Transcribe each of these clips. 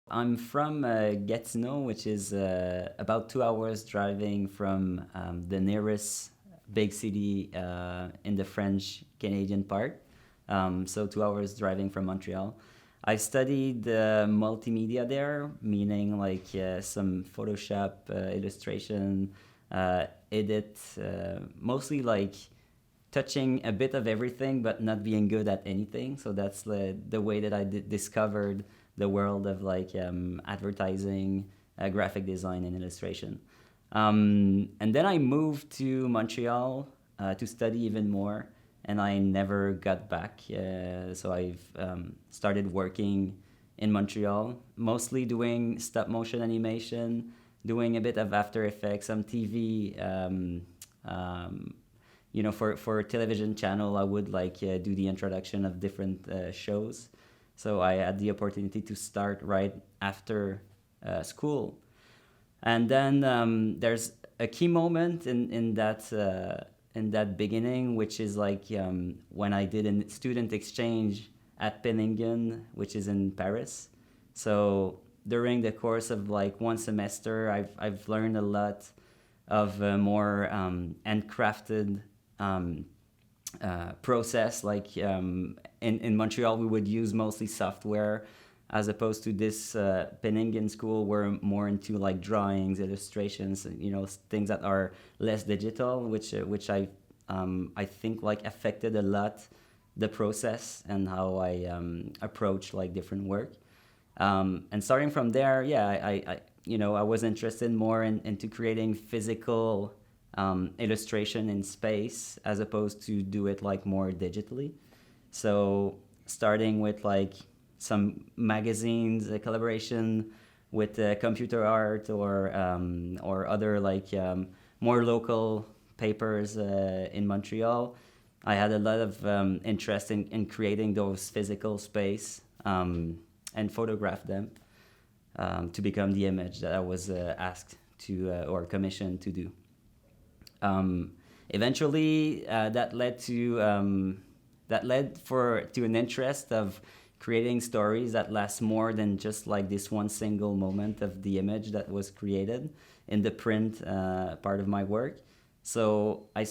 I'm from Gatineau, which is about 2 hours driving from the nearest big city in the French Canadian part. So 2 hours driving from Montreal. I studied multimedia there, meaning like some Photoshop, illustration, edit, mostly like touching a bit of everything, but not being good at anything. So that's the way that I discovered the world of like advertising, graphic design, and illustration. And then I moved to Montreal to study even more, and I never got back. So I've started working in Montreal, mostly doing stop motion animation, doing a bit of After Effects, some TV. For a television channel, I would like do the introduction of different shows. So I had the opportunity to start right after school. And then there's a key moment in that beginning, which is like when I did a student exchange at Penningen, which is in Paris. So during the course of like one semester, I've learned a lot of more handcrafted process. Like in Montreal, we would use mostly software, as opposed to this Penningen school, we're more into like drawings, illustrations, things that are less digital, which I think like affected a lot the process and how I approach like different work. And starting from there, yeah, I was interested more into creating physical illustration in space, as opposed to do it like more digitally. So starting with like some magazines, a collaboration with computer art, or other like more local papers in Montreal. I had a lot of interest in creating those physical space and photograph them to become the image that I was asked to or commissioned to do. Eventually, that led to an interest of creating stories that last more than just like this one single moment of the image that was created in the print part of my work. So I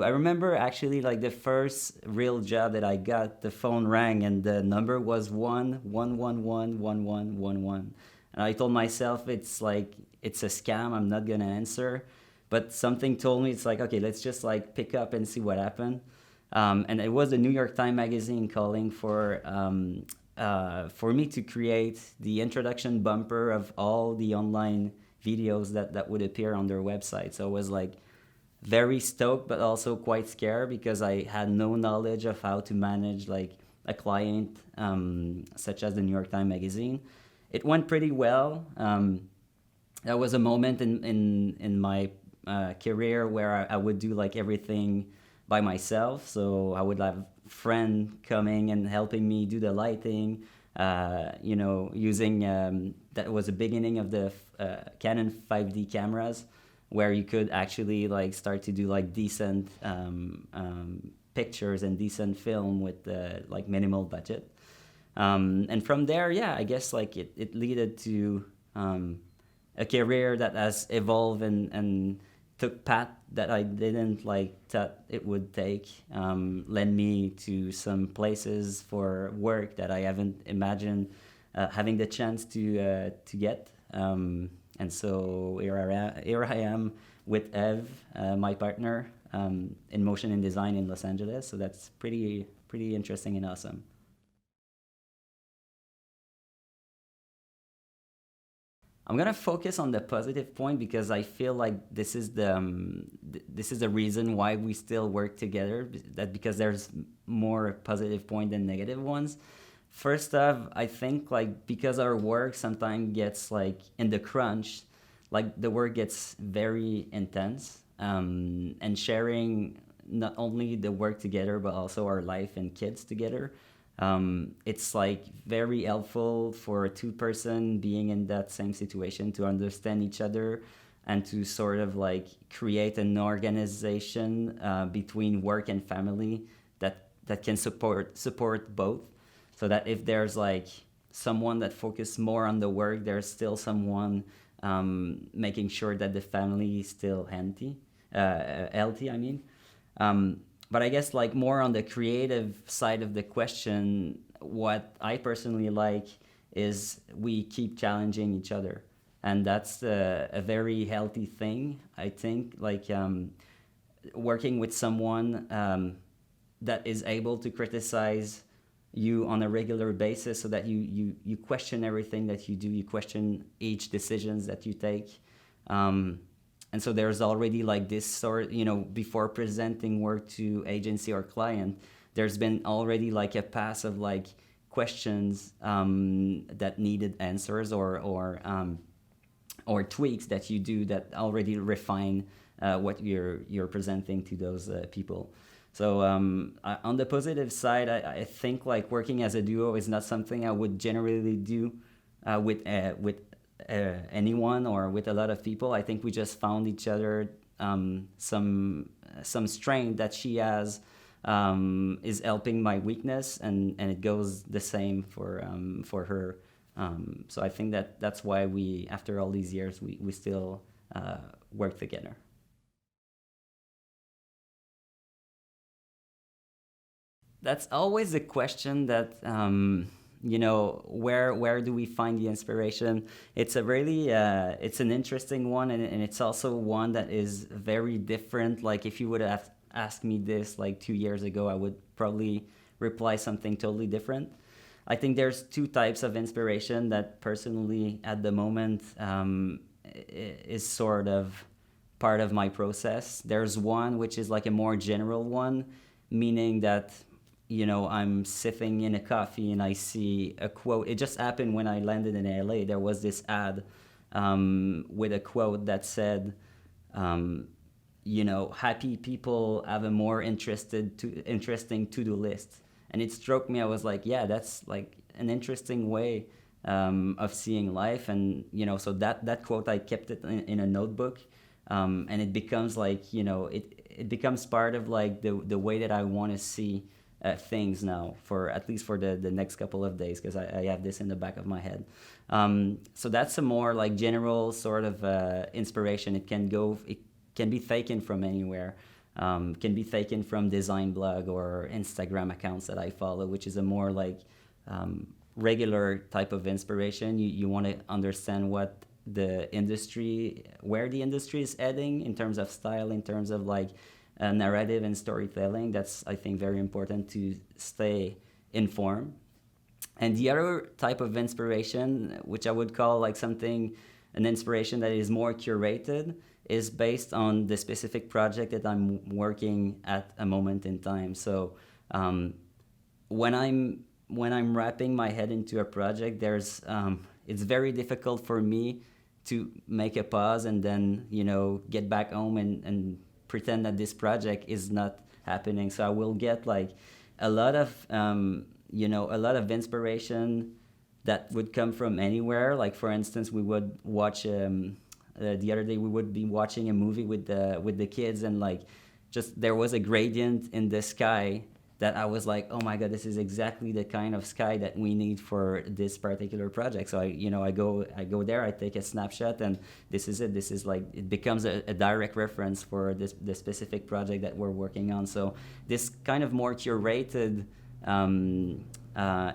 remember actually like the first real job that I got, the phone rang and the number was 1111111. And I told myself it's a scam, I'm not gonna answer. But something told me it's like, okay, let's just like pick up and see what happened. And it was the New York Times Magazine calling for me to create the introduction bumper of all the online videos that would appear on their website. So I was like very stoked, but also quite scared, because I had no knowledge of how to manage like a client such as the New York Times Magazine. It went pretty well. That was a moment in my career where I would do like everything by myself. So I would have a friend coming and helping me do the lighting, using that was the beginning of the Canon 5D cameras, where you could actually like start to do like decent pictures and decent film with like minimal budget. And from there, yeah, I guess like it led to a career that has evolved and took path that I didn't like thought it would take, led me to some places for work that I haven't imagined having the chance to get. And so here I am with Eve, my partner, in motion and design in Los Angeles. So that's pretty interesting and awesome. I'm gonna focus on the positive point, because I feel like this is the reason why we still work together. That because there's more positive point than negative ones. First off, I think like because our work sometimes gets like in the crunch, like the work gets very intense, and sharing not only the work together but also our life and kids together. It's like very helpful for a two-person being in that same situation to understand each other and to sort of like create an organization between work and family that can support both, so that if there's like someone that focus more on the work. There's still someone making sure that the family is still healthy. I mean, but I guess like more on the creative side of the question, what I personally like is we keep challenging each other, and that's a very healthy thing. I think like working with someone that is able to criticize you on a regular basis, so that you question everything that you do, you question each decisions that you take. And so there's already like this sort, before presenting work to agency or client, there's been already like a pass of like questions that needed answers, or tweaks that you do that already refine what you're presenting to those people. So on the positive side, I think like working as a duo is not something I would generally do with anyone or with a lot of people. I think we just found each other. Some strength that she has is helping my weakness, and it goes the same for her. So I think that's why we, after all these years, we still work together. That's always a question that where do we find the inspiration? It's a really it's an interesting one, and it's also one that is very different. Like if you would have asked me this like 2 years ago, I would probably reply something totally different. I think there's two types of inspiration that personally at the moment is sort of part of my process. There's one which is like a more general one, meaning that I'm sipping in a coffee and I see a quote. It just happened when I landed in LA. There was this ad with a quote that said, happy people have a more interesting to-do list. And it struck me. I was like, yeah, that's like an interesting way of seeing life. And, so that quote, I kept it in a notebook. And it becomes like, it becomes part of like the way that I want to see things now, for at least for the next couple of days, because I have this in the back of my head. So that's a more like general sort of inspiration. It can be taken from anywhere. Can be taken from design blog or Instagram accounts that I follow, which is a more like regular type of inspiration. You want to understand where the industry is heading in terms of style, in terms of like narrative and storytelling. That's, I think, very important to stay informed. And the other type of inspiration, which I would call like an inspiration that is more curated, is based on the specific project that I'm working at a moment in time. So when I'm wrapping my head into a project, it's very difficult for me to make a pause and then get back home and pretend that this project is not happening. So I will get like a lot of inspiration that would come from anywhere. Like for instance, we would watch the other day we would be watching a movie with the kids, and like just there was a gradient in the sky that I was like, oh my god, this is exactly the kind of sky that we need for this particular project. So I go there, I take a snapshot, and this is it. This is like, it becomes a direct reference for the specific project that we're working on. So this kind of more curated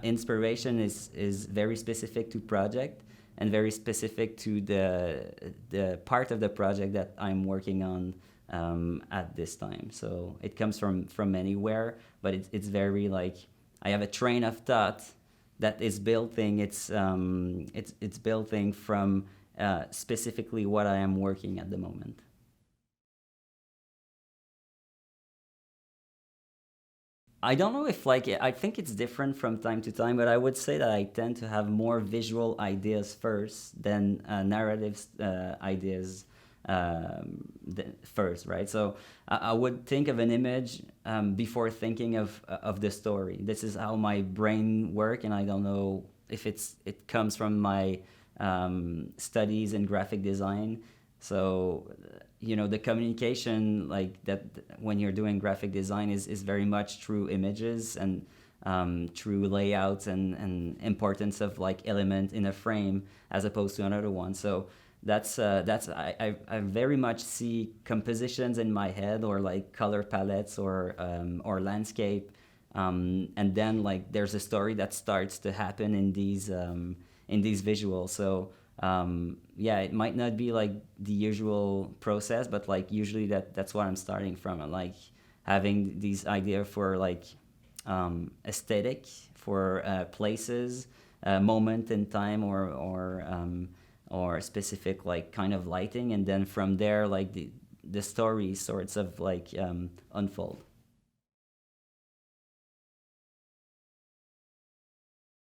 inspiration is very specific to project and very specific to the part of the project that I'm working on at this time. So it comes from anywhere, but it's very like, I have a train of thought that is building. It's building from specifically what I am working at the moment. I don't know if like, I think it's different from time to time, but I would say that I tend to have more visual ideas first than narratives ideas first, right? So I would think of an image before thinking of the story. This is how my brain work, and I don't know if it comes from my studies in graphic design. So the communication like that when you're doing graphic design is very much through images, and through layouts and importance of like element in a frame as opposed to another one. So that's I very much see compositions in my head, or like color palettes, or landscape, and then like there's a story that starts to happen in these visuals. So yeah, it might not be like the usual process, but like usually that's what I'm starting from, and like having these idea for like aesthetic for places, moment in time, or specific like kind of lighting, and then from there like the story sorts of like unfold.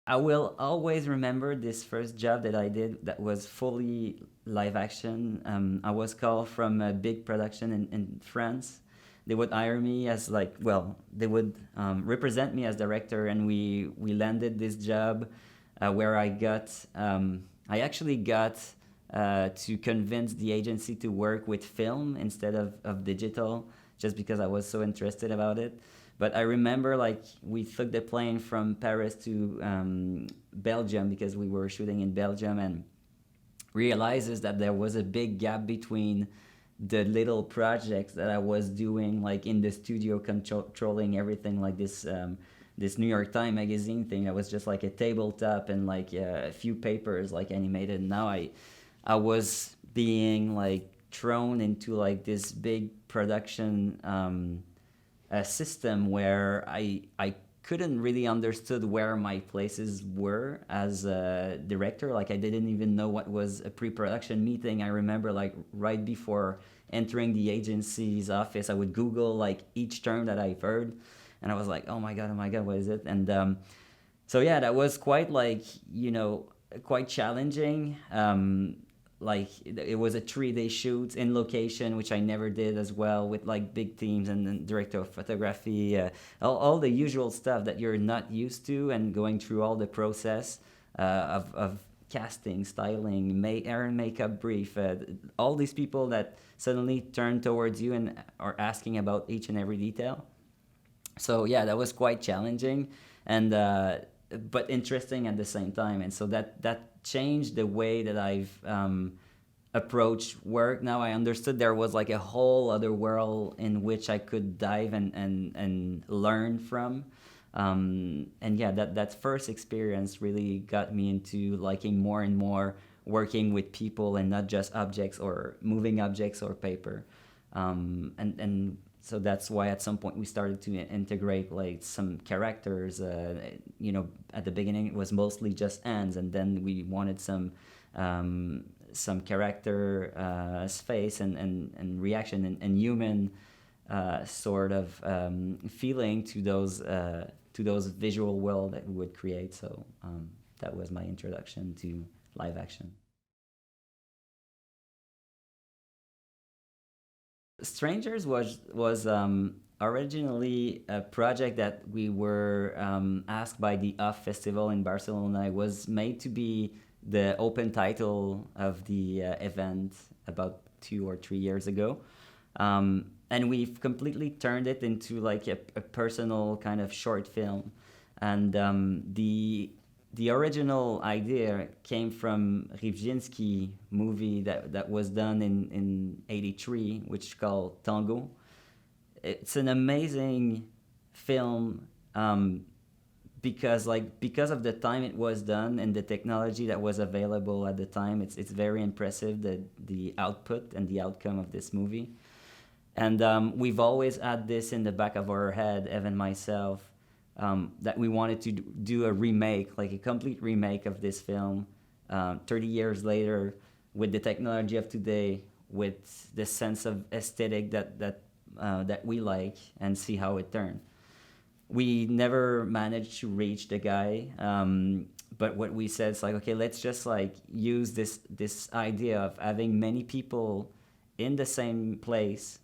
I will always remember this first job that I did that was fully live action. I was called from a big production in France. They would hire me as like, well, they would represent me as director, and we landed this job where I actually got to convince the agency to work with film instead of digital, just because I was so interested about it. But I remember like we took the plane from Paris to Belgium, because we were shooting in Belgium, and realizes that there was a big gap between the little projects that I was doing like in the studio, controlling everything, like this New York Times magazine thing that was just like a tabletop and like a few papers like animated. Now I was being like thrown into like this big production system where I couldn't really understood where my places were as a director. Like I didn't even know what was a pre-production meeting. I remember like right before entering the agency's office, I would Google like each term that I've heard, and I was like, oh my god, what is it? And so yeah, that was quite like, quite challenging. Like it was a 3-day shoot in location, which I never did as well, with like big teams and then director of photography, all the usual stuff that you're not used to, and going through all the process of casting, styling, hair and makeup brief, all these people that suddenly turn towards you and are asking about each and every detail. So yeah, that was quite challenging, and but interesting at the same time. And so that changed the way that I've approached work. Now I understood there was like a whole other world in which I could dive and learn from. And yeah, that first experience really got me into liking more and more working with people, and not just objects or moving objects or paper. And so that's why at some point we started to integrate like some characters. At the beginning it was mostly just hands, and then we wanted some character space and reaction and human sort of feeling to those visual world that we would create. So that was my introduction to live action. Strangers was originally a project that we were asked by the Off Festival in Barcelona. It was made to be the open title of the event about 2 or 3 years ago, and we've completely turned it into like a personal kind of short film. And the original idea came from Rivzinski movie that was done in '83, which is called Tango. It's an amazing film, because of the time it was done and the technology that was available at the time. It's very impressive, the output and the outcome of this movie. And we've always had this in the back of our head, Evan, myself, that we wanted to do a remake, like a complete remake of this film, 30 years later, with the technology of today, with the sense of aesthetic that we like, and see how it turned. We never managed to reach the guy, but what we said is like, okay, let's just like use this idea of having many people in the same place,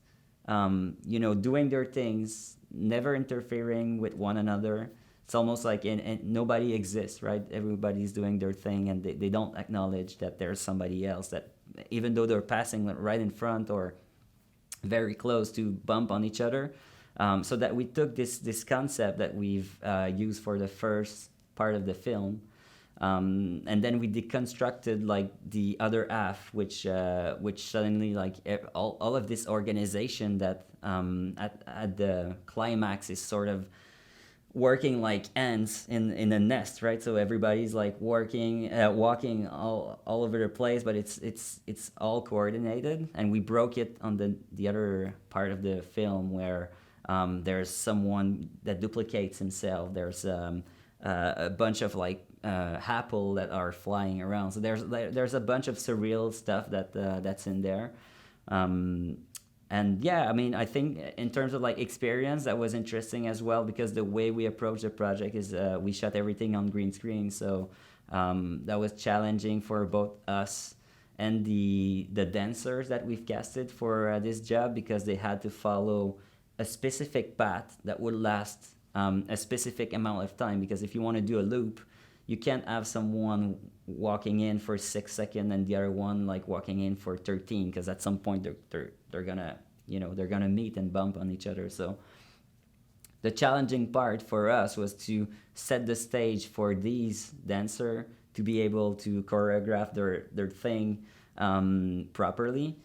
doing their things, never interfering with one another. It's almost like nobody exists, right? Everybody's doing their thing, and they don't acknowledge that there's somebody else, that even though they're passing right in front or very close to bump on each other, So that we took this concept that we've used for the first part of the film, and then we deconstructed like the other half, which suddenly like all of this organization that at the climax is sort of working like ants in a nest, right? So everybody's like walking all over the place, but it's all coordinated. And we broke it on the other part of the film where there's someone that duplicates himself. There's a bunch of like apple that are flying around. So there's a bunch of surreal stuff that's in there. Um, and yeah, I mean, I think in terms of like experience, that was interesting as well because the way we approached the project is we shot everything on green screen. So that was challenging for both us and the dancers that we've casted for this job because they had to follow a specific path that would last a specific amount of time. Because if you want to do a loop, you can't have someone walking in for 6 seconds and the other one like walking in for 13 because at some point they're gonna they're gonna meet and bump on each other. So the challenging part for us was to set the stage for these dancers to be able to choreograph their thing properly,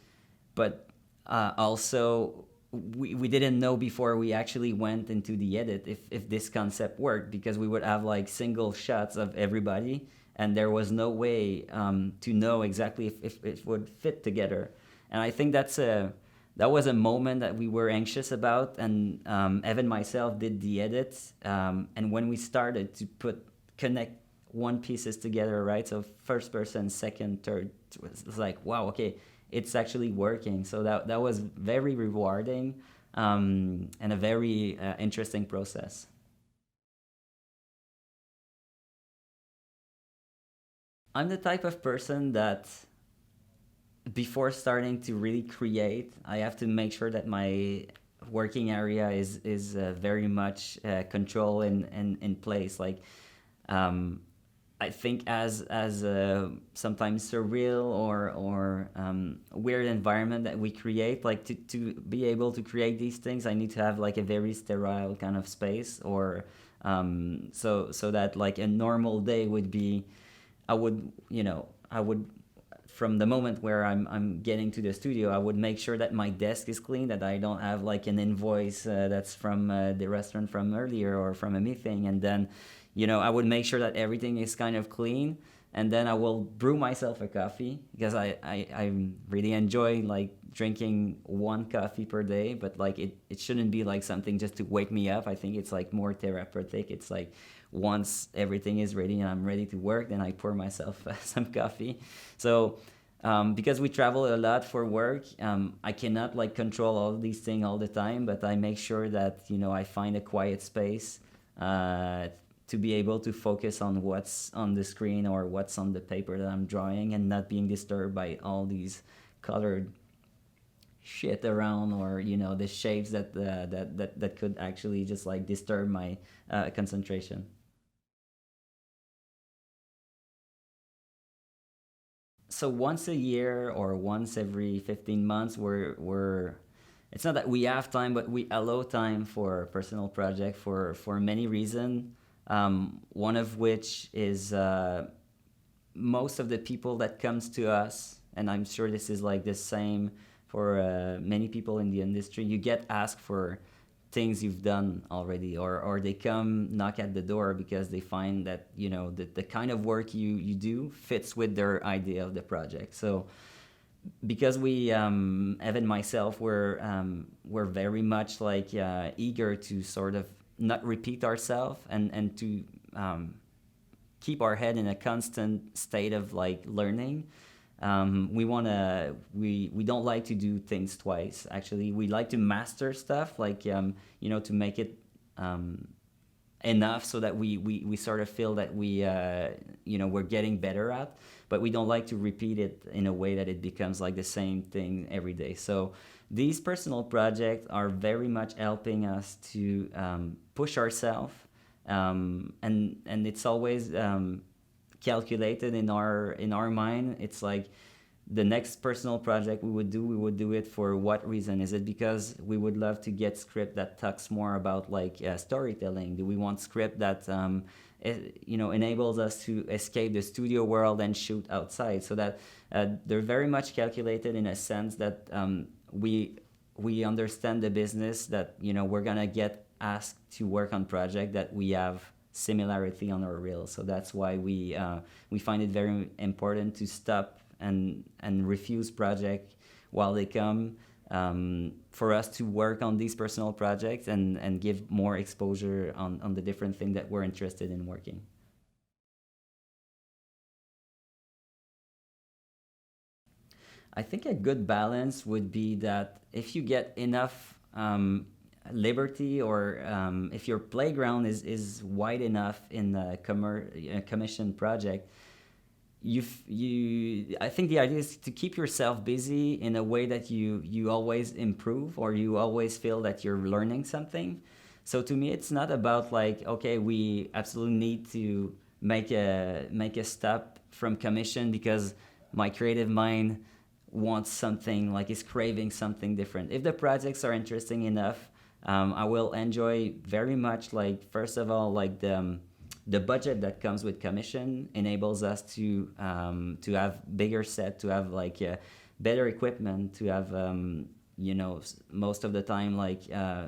but also we didn't know before we actually went into the edit if this concept worked because we would have like single shots of everybody and there was no way to know exactly if it would fit together. And I think that was a moment that we were anxious about. And Evan myself did the edits, and when we started to connect one pieces together, right? So first person, second, third, it was like, wow, okay, it's actually working. So that was very rewarding and a very interesting process. I'm the type of person that before starting to really create, I have to make sure that my working area is very much control and in place. Like um, I think as a sometimes surreal or weird environment that we create, like to be able to create these things, I need to have like a very sterile kind of space, or so that like a normal day would be, I would from the moment where I'm getting to the studio, I would make sure that my desk is clean, that I don't have like an invoice that's from the restaurant from earlier or from a meeting, and then I would make sure that everything is kind of clean, and then I will brew myself a coffee because I really enjoy like drinking one coffee per day, but like it shouldn't be like something just to wake me up. I think it's like more therapeutic. It's like once everything is ready and I'm ready to work, then I pour myself some coffee. So because we travel a lot for work, I cannot like control all these things all the time, but I make sure that I find a quiet space to be able to focus on what's on the screen or what's on the paper that I'm drawing, and not being disturbed by all these colored shit around, or the shapes that could actually just like disturb my concentration. So once a year or once every 15 months, we're it's not that we have time, but we allow time for personal project for many reasons. One of which is most of the people that comes to us, and I'm sure this is like the same for many people in the industry. You get asked for things you've done already, or they come knock at the door because they find that the kind of work you do fits with their idea of the project. So because we Evan myself we're very much like eager to sort of not repeat ourselves, and to keep our head in a constant state of like learning. We don't like to do things twice. Actually, we like to master stuff, like to make it enough so that we sort of feel that we're getting better at, but we don't like to repeat it in a way that it becomes like the same thing every day. So these personal projects are very much helping us to push ourselves, and it's always calculated in our mind. It's like the next personal project we would do it for what reason? Is it because we would love to get script that talks more about like storytelling? Do we want script that enables us to escape the studio world and shoot outside? So that they're very much calculated in a sense that we understand the business, that we're gonna get asked to work on project that we have similarity on our reel. So that's why we find it very important to stop and refuse project while they come, for us to work on these personal projects and give more exposure on the different thing that we're interested in working. I think a good balance would be that if you get enough liberty, or if your playground is wide enough in a commission project, I think the idea is to keep yourself busy in a way that you always improve, or you always feel that you're learning something. So to me, it's not about like, okay, we absolutely need to make a step from commission because my creative mind wants something, like is craving something different. If the projects are interesting enough, I will enjoy very much, like, first of all, like the budget that comes with commission enables us to have bigger set, to have like better equipment, to have most of the time like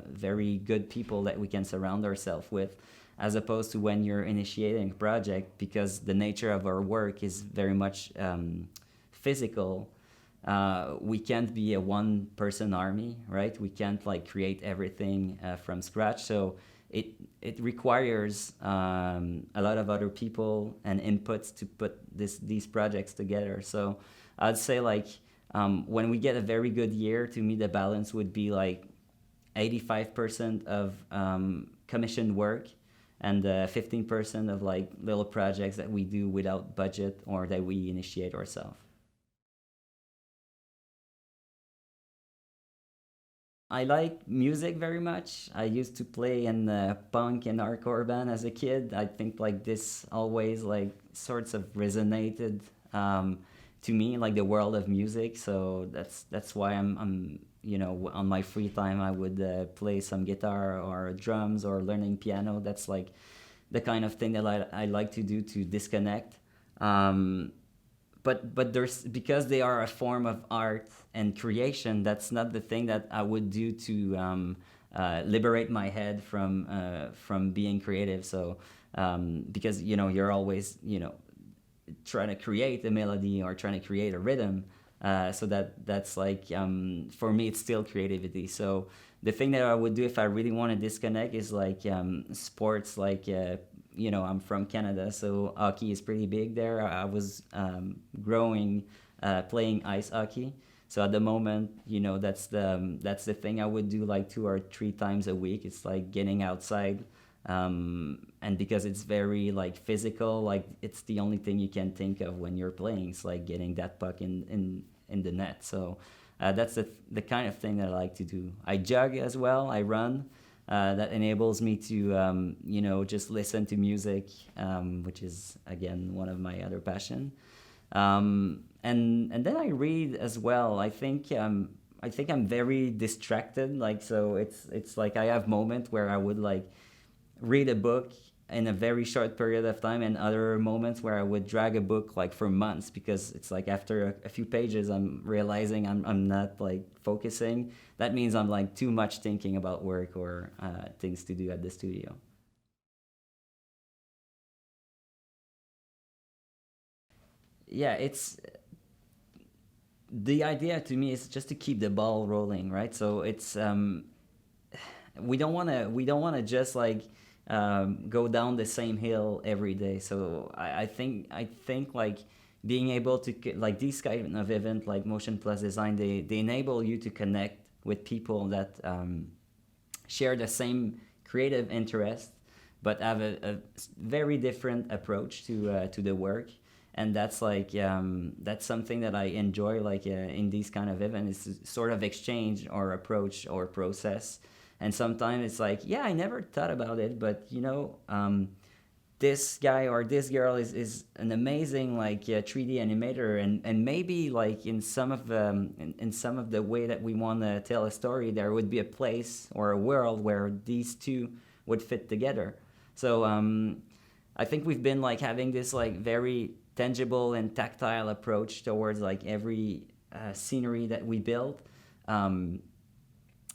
very good people that we can surround ourselves with, as opposed to when you're initiating a project, because the nature of our work is very much physical. We can't be a one-person army, right? We can't like create everything from scratch. So it requires a lot of other people and inputs to put these projects together. So I'd say like when we get a very good year, to me the balance would be like 85% of commissioned work and 15% of like little projects that we do without budget or that we initiate ourselves. I like music very much. I used to play in punk and hardcore band as a kid. I think like this always like sorts of resonated to me, like the world of music. So that's why I'm on my free time I would play some guitar or drums or learning piano. That's like the kind of thing that I like to do to disconnect. But there's, because they are a form of art and creation, that's not the thing that I would do to liberate my head from being creative. So because you're always trying to create a melody or trying to create a rhythm, so that's like for me it's still creativity. So the thing that I would do if I really want to disconnect is like sports, like I'm from Canada, so hockey is pretty big there. I was growing playing ice hockey. So at the moment, that's the thing I would do like 2 or 3 times a week. It's like getting outside, and because it's very like physical, like it's the only thing you can think of when you're playing. It's like getting that puck in the net. So that's the kind of thing that I like to do. I jog as well. I run. That enables me to just listen to music, which is again one of my other passion. And then I read as well. I think I'm very distracted. Like, so it's like I have moments where I would like read a book in a very short period of time, and other moments where I would drag a book like for months, because it's like after a few pages I'm realizing I'm not like focusing. That means I'm like too much thinking about work or things to do at the studio. Yeah, it's the idea to me is just to keep the ball rolling, right? So it's we don't want to just like go down the same hill every day. So I think like being able to like these kind of event like Motion Plus Design, they enable you to connect with people that share the same creative interest, but have a very different approach to the work. And that's like that's something that I enjoy, like in these kind of events, is sort of exchange or approach or process. And sometimes it's like, yeah, I never thought about it, but this guy or this girl is an amazing like 3D animator, and maybe like in some of in some of the way that we want to tell a story, there would be a place or a world where these two would fit together. So I think we've been like having this like very tangible and tactile approach towards like every scenery that we build.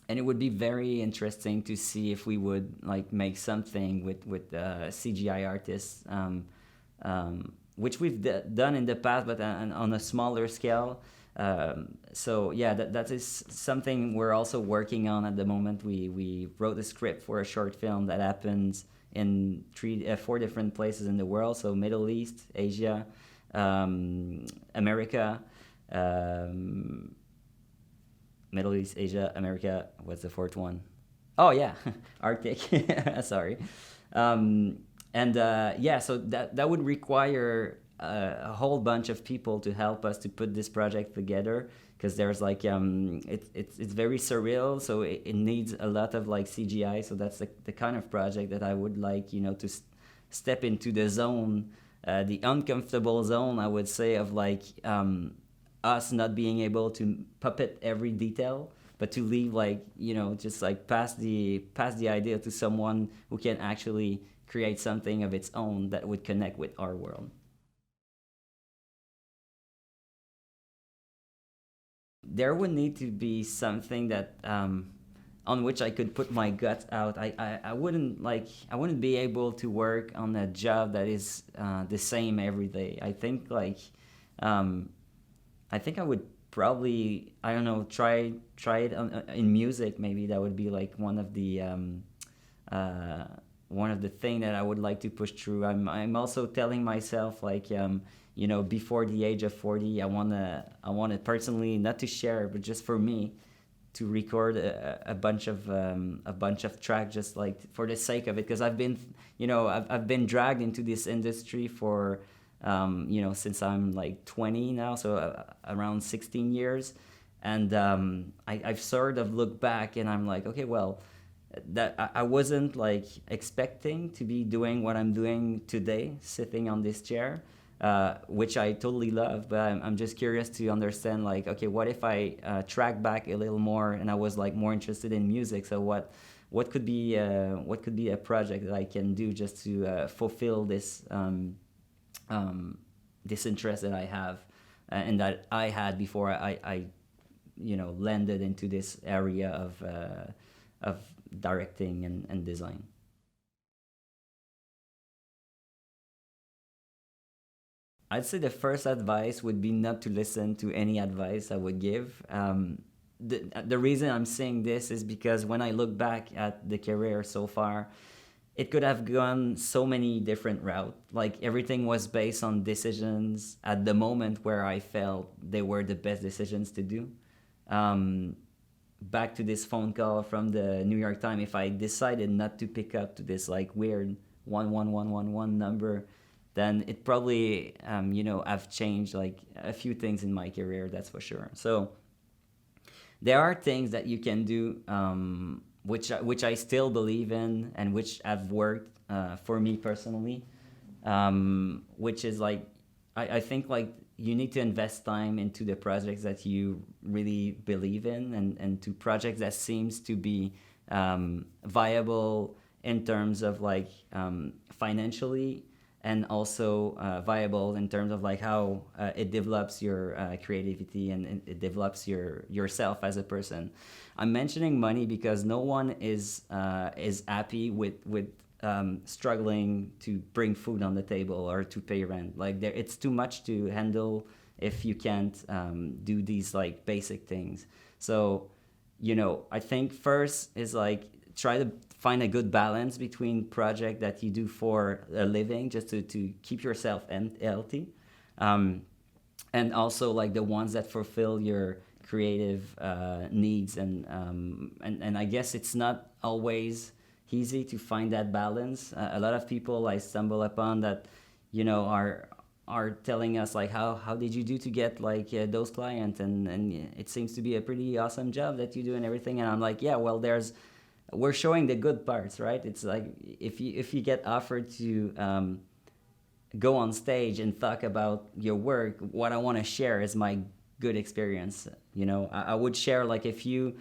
And it would be very interesting to see if we would like make something with CGI artists, which we've done in the past, but on a smaller scale. So yeah, that is something we're also working on at the moment. We wrote a script for a short film that happens in four different places in the world. So Middle East, Asia, America. Middle East, Asia, America. What's the fourth one? Oh yeah, Arctic. Sorry. Yeah, so that would require a whole bunch of people to help us to put this project together, because there's like it's very surreal, so it needs a lot of like CGI. So that's the kind of project that I would like, to step into the zone, the uncomfortable zone, I would say, of like us not being able to puppet every detail, but to leave like just like pass the idea to someone who can actually create something of its own that would connect with our world. There would need to be something that on which I could put my guts out. I wouldn't be able to work on a job that is the same every day. I think I would probably, I don't know, try it in music. Maybe that would be like one of the thing that I would like to push through. I'm also telling myself like before the age of 40, I wanna personally, not to share, but just for me, to record a bunch of tracks, just like for the sake of it, because I've been dragged into this industry for since I'm like 20 now, so around 16 years. And I've sort of looked back and I'm like, okay, well, that I wasn't like expecting to be doing what I'm doing today, sitting on this chair, which I totally love. But I'm just curious to understand, like, okay, what if I track back a little more and I was like more interested in music? So what could be a project that I can do just to fulfill this this interest that I have, and that I had before I landed into this area of directing and design. I'd say the first advice would be not to listen to any advice I would give. The reason I'm saying this is because when I look back at the career so far, it could have gone so many different routes. Like everything was based on decisions at the moment where I felt they were the best decisions to do. Back to this phone call from the New York Times, if I decided not to pick up to this like weird 11111 number, then it probably have changed like a few things in my career, that's for sure. So there are things that you can do, which I still believe in and which have worked for me personally, which is like I think like you need to invest time into the projects that you really believe in, and to projects that seems to be viable in terms of like financially, and also viable in terms of like how it develops your creativity, and it develops yourself as a person. I'm mentioning money because no one is happy with struggling to bring food on the table or to pay rent. Like it's too much to handle if you can't do these like basic things. So I think first is like try to find a good balance between project that you do for a living, just to keep yourself healthy, and also like the ones that fulfill your creative needs, and I guess it's not always easy to find that balance. A lot of people I stumble upon that are telling us like how did you do to get like those clients, and it seems to be a pretty awesome job that you do and everything, and I'm like, yeah, well, there's we're showing the good parts, right? It's like if you get offered to go on stage and talk about your work, what I want to share is my good experience. I would share like a few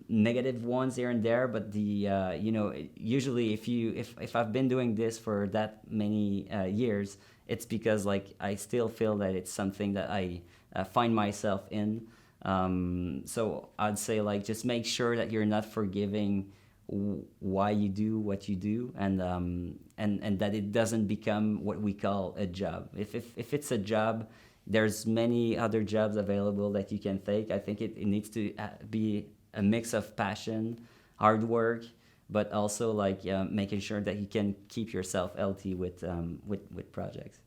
negative ones here and there, but usually if I've been doing this for that many years, it's because like I still feel that it's something that I find myself in. So I'd say like just make sure that you're not forgiving why you do what you do, and that it doesn't become what we call a job. If it's a job, there's many other jobs available that you can take. I think it needs to be a mix of passion, hard work, but also like making sure that you can keep yourself healthy with projects.